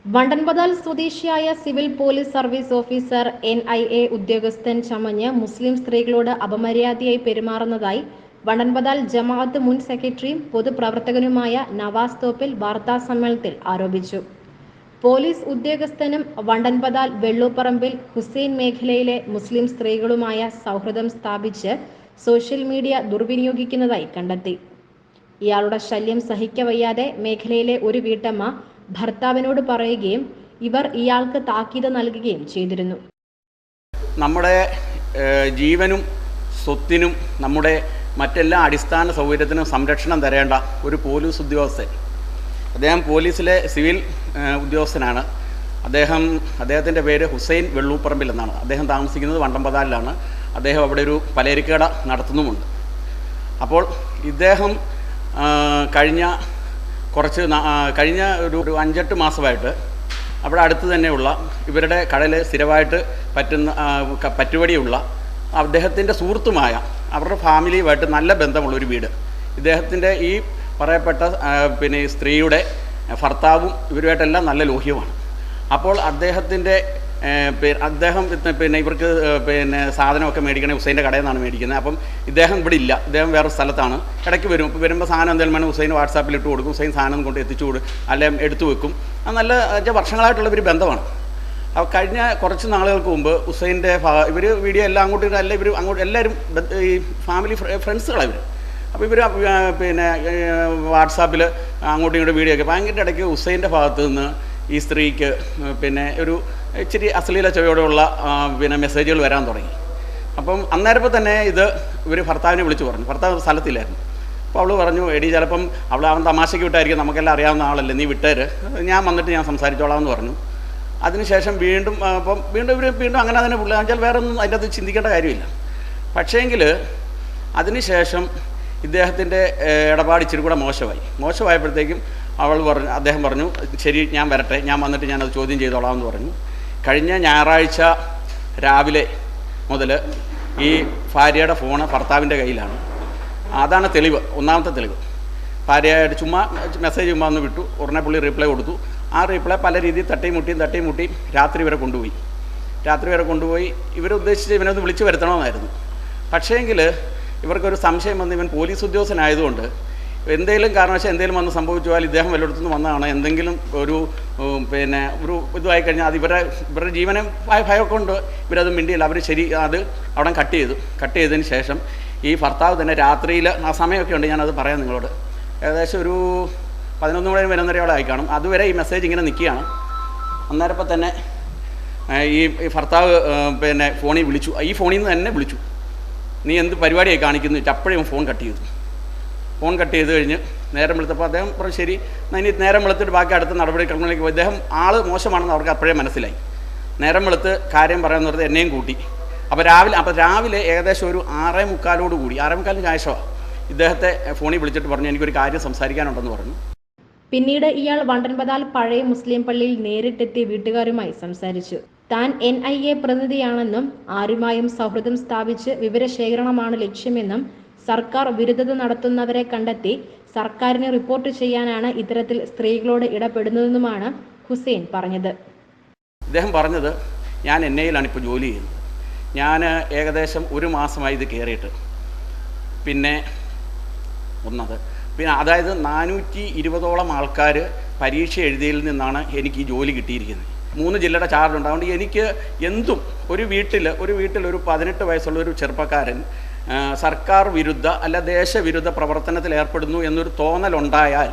വണ്ടൻപതാൽ സ്വദേശിയായ civil police service officer NIA ഉദ്യോഗസ്ഥൻ ചമഞ്ഞ് മുസ്ലിം സ്ത്രീകളോട് അപമര്യാദയായി പെരുമാറുന്നതായി വണ്ടൻപതാൽ ജമാഅത്ത് മുൻ സെക്രട്ടറിയും പൊതുപ്രവർത്തകനുമായ നവാസ് തോപ്പിൽ വാർത്താസമ്മേളനത്തിൽ ആരോപിച്ചു. പോലീസ് ഉദ്യോഗസ്ഥനും വണ്ടൻപതാൽ വെള്ളൂപ്പറമ്പിൽ ഹുസൈൻ മേഖലയിലെ മുസ്ലിം സ്ത്രീകളുമായ സൗഹൃദം സ്ഥാപിച്ച് സോഷ്യൽ മീഡിയ ദുർവിനിയോഗിക്കുന്നതായി കണ്ടെത്തി. ഇയാളുടെ ശല്യം സഹിക്കവയ്യാതെ മേഖലയിലെ ഒരു വീട്ടമ്മ ഭർത്താവിനോട് പറയുകയും ഇവർ ഇയാൾക്ക് താക്കീത് നൽകുകയും ചെയ്തിരുന്നു. നമ്മുടെ ജീവനും സ്വത്തിനും നമ്മുടെ മറ്റെല്ലാ അടിസ്ഥാന സൗകര്യത്തിനും സംരക്ഷണം തരേണ്ട ഒരു പോലീസ് ഉദ്യോഗസ്ഥൻ, അദ്ദേഹം പോലീസിലെ സിവിൽ ഉദ്യോഗസ്ഥനാണ്. അദ്ദേഹത്തിൻ്റെ പേര് ഹുസൈൻ വെള്ളൂപ്പറമ്പിൽ എന്നാണ്. അദ്ദേഹം താമസിക്കുന്നത് വണ്ടൻപതാലിലാണ്. അദ്ദേഹം അവിടെ ഒരു പലചരക്കട നടത്തുന്നുമുണ്ട്. അപ്പോൾ ഇദ്ദേഹം കഴിഞ്ഞ ഒരു 5-8 മാസമായിട്ട് അവിടെ അടുത്ത് തന്നെയുള്ള ഇവരുടെ കടയിൽ സ്ഥിരമായിട്ട് പറ്റുപടിയുള്ള അദ്ദേഹത്തിൻ്റെ സുഹൃത്തുമായ അവരുടെ ഫാമിലിയുമായിട്ട് നല്ല ബന്ധമുള്ളൊരു വീട്, ഇദ്ദേഹത്തിൻ്റെ ഈ പറയപ്പെട്ട സ്ത്രീയുടെ ഭർത്താവും ഇവരുമായിട്ടെല്ലാം നല്ല ലോഹ്യമാണ്. അപ്പോൾ അദ്ദേഹം ഇവർക്ക് സാധനമൊക്കെ മേടിക്കണേ ഹുസൈൻ്റെ കടയിൽ നിന്നാണ് മേടിക്കുന്നത്. അപ്പം ഇദ്ദേഹം ഇവിടെ ഇല്ല, ഇദ്ദേഹം വേറെ സ്ഥലത്താണ്. ഇടയ്ക്ക് വരുമ്പോൾ സാധനം എന്തെങ്കിലും വേണം ഹുസൈൻ വാട്സാപ്പിൽ ഇട്ട് കൊടുക്കും, ഹുസൈൻ സാധനം കൊണ്ട് എത്തിച്ചു അല്ലെങ്കിൽ എടുത്തു വെക്കും. അത് നല്ല വർഷങ്ങളായിട്ടുള്ളൊരു ബന്ധമാണ്. അപ്പോൾ കഴിഞ്ഞ കുറച്ച് നാളുകൾക്ക് മുമ്പ് ഹുസൈൻ്റെ ഇവർ വീഡിയോ എല്ലാം അങ്ങോട്ട് എല്ലാവരും ഈ ഫാമിലി ഫ്രണ്ട്സുകളാണ് ഇവർ. അപ്പോൾ ഇവർ വാട്സാപ്പിൽ അങ്ങോട്ടും ഇങ്ങോട്ടും വീഡിയോ ഒക്കെ ഭയങ്കര ഇടയ്ക്ക് ഹുസൈൻ്റെ ഭാഗത്ത് നിന്ന് ഈ സ്ത്രീക്ക് ഒരു ഇച്ചിരി അശ്ലീല ചുവയോടെയുള്ള മെസ്സേജുകൾ വരാൻ തുടങ്ങി. അപ്പം അന്നേരപ്പോൾ തന്നെ ഇവർ ഭർത്താവിനെ വിളിച്ചു പറഞ്ഞു. ഭർത്താവ് സ്ഥലത്തില്ലായിരുന്നു. അപ്പോൾ അവൾ പറഞ്ഞു, എടി ചിലപ്പം അവൻ തമാശയ്ക്ക് വിട്ടായിരിക്കും, നമുക്കെല്ലാം അറിയാവുന്ന ആളല്ലേ, നീ വിട്ടേര്, ഞാൻ വന്നിട്ട് ഞാൻ സംസാരിച്ചോളാം എന്ന് പറഞ്ഞു. അതിനുശേഷം വീണ്ടും വീണ്ടും അങ്ങനെ തന്നെ പുള്ളിയാച്ചാൽ വേറെ ഒന്നും അതിൻ്റെ അത് ചിന്തിക്കേണ്ട കാര്യമില്ല. പക്ഷേങ്കിൽ അതിനുശേഷം ഇദ്ദേഹത്തിൻ്റെ ഇടപാട് ഇച്ചിരി കൂടെ മോശമായപ്പോഴത്തേക്കും അദ്ദേഹം പറഞ്ഞു, ശരി ഞാൻ വരട്ടെ, ഞാൻ വന്നിട്ട് ഞാനത് ചോദ്യം ചെയ്തോളാം എന്ന് പറഞ്ഞു. കഴിഞ്ഞ ഞായറാഴ്ച രാവിലെ മുതൽ ഈ ഭാര്യയുടെ ഫോണ് ഭർത്താവിൻ്റെ കയ്യിലാണ്. അതാണ് തെളിവ്, ഒന്നാമത്തെ തെളിവ്. ഭാര്യയായിട്ട് ചുമ്മാ മെസ്സേജ് ഒന്ന് വിട്ടു, ഉടനെ പുള്ളി റിപ്ലൈ കൊടുത്തു. ആ റിപ്ലൈ പല രീതിയിൽ തട്ടിയും മുട്ടിയും രാത്രി വരെ കൊണ്ടുപോയി ഇവരുദ്ദേശിച്ച് ഇവനൊന്ന് വിളിച്ചു വരുത്തണമെന്നായിരുന്നു. പക്ഷേങ്കിൽ ഇവർക്കൊരു സംശയം വന്ന് ഇവൻ പോലീസ് ഉദ്യോഗസ്ഥനായതുകൊണ്ട് എന്തെങ്കിലും കാരണവശാൽ എന്തെങ്കിലും വന്ന് സംഭവിച്ചാൽ ഇദ്ദേഹം വല്ലയിടത്തുനിന്ന് വന്നതാണ്, എന്തെങ്കിലും ഒരു ഇതുമായി കഴിഞ്ഞാൽ അത് ഇവരുടെ ജീവനെ ഭയമൊക്കെ കൊണ്ട് ഇവരത് മിണ്ടിയില്ല. അവർ അത് അവിടെ കട്ട് ചെയ്തതിന് ശേഷം ഈ ഭർത്താവ് തന്നെ രാത്രിയിൽ ആ സമയമൊക്കെ ഉണ്ട്, ഞാനത് പറയാം നിങ്ങളോട്, ഏകദേശം ഒരു 11 മണി വരുന്നവരെയോടെ ആയി കാണും. അതുവരെ ഈ മെസ്സേജ് ഇങ്ങനെ നിൽക്കുകയാണ്. അന്നേരപ്പോൾ തന്നെ ഈ ഭർത്താവ് ഫോണിൽ വിളിച്ചു, ഈ ഫോണിൽ നിന്ന് തന്നെ വിളിച്ചു, നീ എന്ത് പരിപാടിയായി കാണിക്കുന്നു? അപ്പോഴേ ഫോൺ കട്ട് ചെയ്ത് കഴിഞ്ഞ് നേരം വെളുത്തപ്പോൾ അദ്ദേഹം പറഞ്ഞു, ശരി ഇനി നേരം വെളുത്തിട്ട് ബാക്കി അടുത്ത നടപടിക്രമങ്ങളിലേക്ക് പോയി. അദ്ദേഹം ആൾ മോശമാണെന്ന് അവർക്ക് അപ്പോഴേ മനസ്സിലായി. നേരം വെളുത്ത് കാര്യം പറയാമെന്ന് പറഞ്ഞത് എന്നെയും കൂട്ടി. അപ്പോൾ രാവിലെ ഏകദേശം ഒരു 6:45 ശേഷമാണ് ഇദ്ദേഹത്തെ ഫോണിൽ വിളിച്ചിട്ട് പറഞ്ഞു, എനിക്കൊരു കാര്യം സംസാരിക്കാനുണ്ടെന്ന് പറഞ്ഞു. പിന്നീട് ഇയാൾ വണ്ടൻപതാൽ പഴയ മുസ്ലിം പള്ളിയിൽ നേരിട്ടെത്തി വീട്ടുകാരുമായി സംസാരിച്ചു. താൻ NIA പ്രതിനിധിയാണെന്നും ആരുമായും സൗഹൃദം സ്ഥാപിച്ച് വിവരശേഖരണമാണ് ലക്ഷ്യമെന്നും സർക്കാർ വിരുദ്ധത നടത്തുന്നവരെ കണ്ടെത്തി സർക്കാരിന് റിപ്പോർട്ട് ചെയ്യാനാണ് ഇത്തരത്തിൽ സ്ത്രീകളോട് ഇടപെടുന്നതെന്നുമാണ് ഹുസൈൻ പറഞ്ഞത്. ഇദ്ദേഹം പറഞ്ഞത്, ഞാൻ NIAയിലാണ് ഇപ്പോൾ ജോലി ചെയ്യുന്നത്, ഞാൻ ഏകദേശം 1 മാസമായി ഇത് കയറിയിട്ട്. പിന്നെ അതായത് 420ഓളം ആൾക്കാർ പരീക്ഷ എഴുതിയതിൽ നിന്നാണ് എനിക്ക് ഈ ജോലി കിട്ടിയിരിക്കുന്നത്. 3 ജില്ലയുടെ ചാർജുണ്ട്. അതുകൊണ്ട് എനിക്ക് എന്തും ഒരു വീട്ടിൽ ഒരു 18 വയസ്സുള്ള ഒരു ചെറുപ്പക്കാരൻ സർക്കാർ വിരുദ്ധ അല്ല ദേശവിരുദ്ധ പ്രവർത്തനത്തിൽ ഏർപ്പെടുന്നു എന്നൊരു തോന്നലുണ്ടായാൽ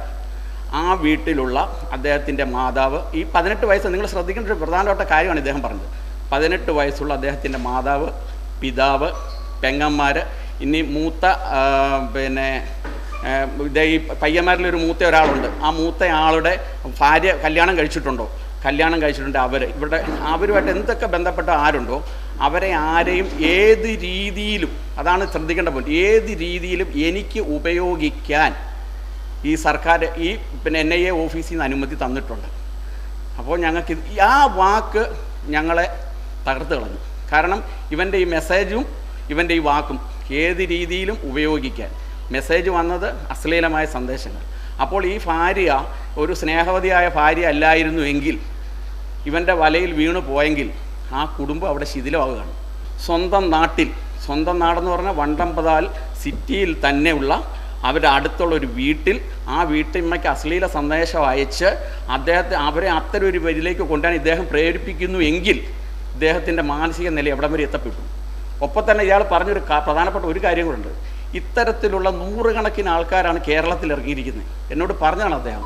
ആ വീട്ടിലുള്ള അദ്ദേഹത്തിൻ്റെ മാതാവ്, ഈ 18 വയസ്സ് നിങ്ങൾ ശ്രദ്ധിക്കേണ്ട ഒരു പ്രധാനപ്പെട്ട കാര്യമാണ് ഇദ്ദേഹം പറഞ്ഞത്. 18 വയസ്സുള്ള അദ്ദേഹത്തിൻ്റെ മാതാവ്, പിതാവ്, പെങ്ങന്മാർ, ഇനി മൂത്ത ഈ പയ്യന്മാരിലൊരു മൂത്ത ഒരാളുണ്ട്. ആ മൂത്ത ആളുടെ ഭാര്യ കല്യാണം കഴിച്ചിട്ടുണ്ട്. അവരുമായിട്ട് എന്തൊക്കെ ബന്ധപ്പെട്ട ആരുണ്ടോ അവരെ ആരെയും ഏത് രീതിയിലും, അതാണ് ശ്രദ്ധിക്കേണ്ട പോയിന്റ്, ഏത് രീതിയിലും എനിക്ക് ഉപയോഗിക്കാൻ ഈ സർക്കാർ ഈ NIA ഓഫീസിൽ നിന്ന് അനുമതി തന്നിട്ടുണ്ട്. അപ്പോൾ ഞങ്ങൾക്ക് ആ വാക്ക് ഞങ്ങളെ തകർത്ത് കളഞ്ഞു. കാരണം ഇവൻ്റെ ഈ മെസ്സേജും ഇവൻ്റെ ഈ വാക്കും ഏത് രീതിയിലും ഉപയോഗിക്കാൻ, മെസ്സേജ് വന്നത് അശ്ലീലമായ സന്ദേശങ്ങൾ. അപ്പോൾ ഈ ഭാര്യ ഒരു സ്നേഹവതിയായ ഭാര്യ അല്ലായിരുന്നു എങ്കിൽ ഇവൻ്റെ വലയിൽ വീണു പോയെങ്കിൽ ആ കുടുംബം അവിടെ ശിഥിലമാവുകയാണ്. സ്വന്തം നാടെന്ന് പറഞ്ഞാൽ വണ്ടമ്പതാൽ സിറ്റിയിൽ തന്നെയുള്ള അവരുടെ അടുത്തുള്ള ഒരു വീട്ടിൽ ആ വീട്ടമ്മയ്ക്ക് അശ്ലീല സന്ദേശം അയച്ച് അവരെ അത്തരം ഒരു വരിയിലേക്ക് കൊണ്ടുവരാൻ ഇദ്ദേഹം പ്രേരിപ്പിക്കുന്നു എങ്കിൽ ഇദ്ദേഹത്തിൻ്റെ മാനസിക നില എവിടം വരെ എത്തപ്പെട്ടു. ഒപ്പം തന്നെ ഇയാൾ പറഞ്ഞൊരു പ്രധാനപ്പെട്ട ഒരു കാര്യം കൂടെ ഉണ്ട്. ഇത്തരത്തിലുള്ള നൂറുകണക്കിന് ആൾക്കാരാണ് കേരളത്തിൽ ഇറങ്ങിയിരിക്കുന്നത്. എന്നോട് പറഞ്ഞാണ് അദ്ദേഹം,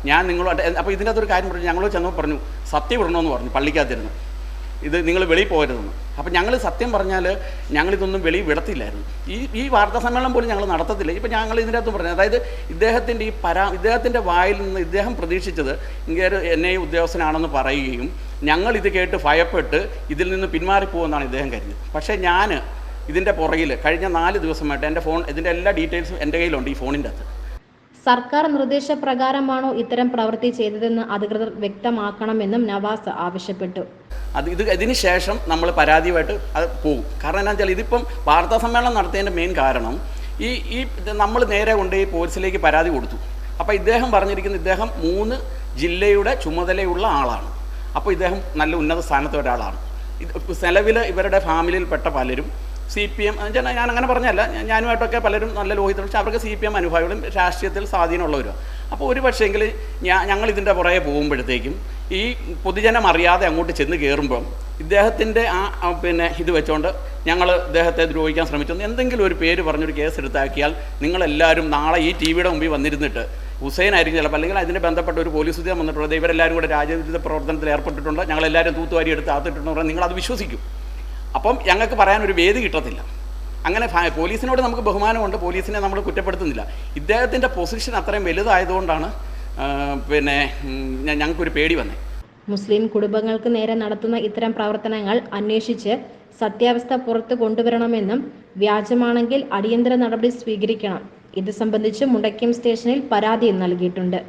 ഞാൻ നിങ്ങളോട് അപ്പോൾ ഇതിനകത്തൊരു കാര്യം പറഞ്ഞു. ഞങ്ങൾ ചെന്നപ്പോൾ പറഞ്ഞു സത്യം ഇടണമെന്ന് പറഞ്ഞു പള്ളിക്കകത്തിരുന്ന്, ഇത് നിങ്ങൾ വെളിയിൽ പോകരുതെന്ന്. അപ്പോൾ ഞങ്ങൾ സത്യം പറഞ്ഞാൽ ഞങ്ങളിതൊന്നും വെളിയിൽ വിടത്തില്ലായിരുന്നു. ഈ വാർത്താ സമ്മേളനം പോലും ഞങ്ങൾ നടത്തത്തില്ല. ഇപ്പോൾ ഞങ്ങൾ ഇതിനകത്തും പറഞ്ഞു, അതായത് ഇദ്ദേഹത്തിൻ്റെ വായിൽ നിന്ന് ഇദ്ദേഹം പ്രതീക്ഷിച്ചത് ഇങ്ങനെ NIA ഉദ്യോഗസ്ഥനാണെന്ന് പറയുകയും ഞങ്ങൾ ഇത് കേട്ട് ഭയപ്പെട്ട് ഇതിൽ നിന്ന് പിന്മാറിപ്പോകുമെന്നാണ് ഇദ്ദേഹം കരുതിയത്. പക്ഷേ ഞാൻ ഇതിൻ്റെ പുറകിൽ കഴിഞ്ഞ 4 ദിവസമായിട്ട് എൻ്റെ ഫോൺ, ഇതിൻ്റെ എല്ലാ ഡീറ്റെയിൽസും എൻ്റെ കയ്യിലുണ്ട് ഈ ഫോണിൻ്റെ അകത്ത്. സർക്കാർ നിർദ്ദേശപ്രകാരമാണോ ഇത്തരം പ്രവൃത്തി ചെയ്തതെന്ന് അധികൃതർ വ്യക്തമാക്കണമെന്നും നവാസ് ആവശ്യപ്പെട്ടു. ഇതിന് ശേഷം നമ്മൾ പരാതിയുമായിട്ട് അത് പോകും. കാരണം എന്താ വെച്ചാൽ ഇതിപ്പം വാർത്താ സമ്മേളനം നടത്തിയതിൻ്റെ മെയിൻ കാരണം നമ്മൾ നേരെ കൊണ്ട് ഈ പോലീസിലേക്ക് പരാതി കൊടുത്തു. അപ്പോൾ ഇദ്ദേഹം പറഞ്ഞിരിക്കുന്നത് ഇദ്ദേഹം 3 ജില്ലയുടെ ചുമതലയുള്ള ആളാണ്. അപ്പോൾ ഇദ്ദേഹം നല്ല ഉന്നത സ്ഥാനത്തെ ഒരാളാണ്. നിലവിൽ ഇവരുടെ ഫാമിലിയിൽപ്പെട്ട പലരും CPM, ഞാൻ അങ്ങനെ പറഞ്ഞല്ല, ഞാനുമായിട്ടൊക്കെ പലരും നല്ല ലോഹിതം, പക്ഷേ അവർക്ക് CPM അനുഭാവികളും രാഷ്ട്രീയത്തിൽ സ്വാധീനമുള്ളവരും. അപ്പോൾ ഒരു പക്ഷേങ്കിൽ ഞങ്ങൾ ഇതിൻ്റെ പുറകെ പോകുമ്പോഴത്തേക്കും ഈ പൊതുജനം അറിയാതെ അങ്ങോട്ട് ചെന്ന് കയറുമ്പം ഇദ്ദേഹത്തിൻ്റെ ഇത് വെച്ചുകൊണ്ട് ഞങ്ങൾ ഇദ്ദേഹത്തെ ദ്രോഹിക്കാൻ ശ്രമിച്ചു എന്തെങ്കിലും ഒരു പേര് പറഞ്ഞൊരു കേസ് എടുത്താക്കിയാൽ നിങ്ങളെല്ലാവരും നാളെ ഈ TV-യുടെ മുമ്പിൽ വന്നിരുന്നിട്ട് ഹുസൈൻ ആയിരിക്കും ചിലപ്പോൾ, അല്ലെങ്കിൽ അതിന് ബന്ധപ്പെട്ട ഒരു പോലീസ് ഉദ്യോഗം വന്നിട്ടുള്ളത് ഇവരെല്ലാവരും കൂടെ രാജ്യവിരുദ്ധ പ്രവർത്തനത്തിൽ ഏർപ്പെട്ടിട്ടുണ്ട്, ഞങ്ങളെല്ലാവരും തൂത്തുവാരി എടുത്ത് ആത്തിട്ടുണ്ടെന്ന് പറഞ്ഞാൽ നിങ്ങളത് വിശ്വസിക്കും. അപ്പം ഞങ്ങൾക്ക് പറയാനൊരു വേദി കിട്ടത്തില്ല. അങ്ങനെ പോലീസിനോട് നമുക്ക് ബഹുമാനമുണ്ട്, പോലീസിനെ നമ്മൾ കുറ്റപ്പെടുത്തുന്നില്ല. ഇദ്ദേഹത്തിൻ്റെ പൊസിഷൻ അത്രയും വലുതായതുകൊണ്ടാണ് ഞങ്ങൾക്കൊരു പേടി വന്നത്. മുസ്ലിം കുടുംബങ്ങൾക്ക് നേരെ നടത്തുന്ന ഇത്തരം പ്രവർത്തനങ്ങൾ അന്വേഷിച്ച് സത്യാവസ്ഥ പുറത്തു കൊണ്ടുവരണമെന്നും വ്യാജമാണെങ്കിൽ അടിയന്തര നടപടി സ്വീകരിക്കണം. ഇത് സംബന്ധിച്ച് മുണ്ടക്കയം സ്റ്റേഷനിൽ പരാതി നൽകിയിട്ടുണ്ട്.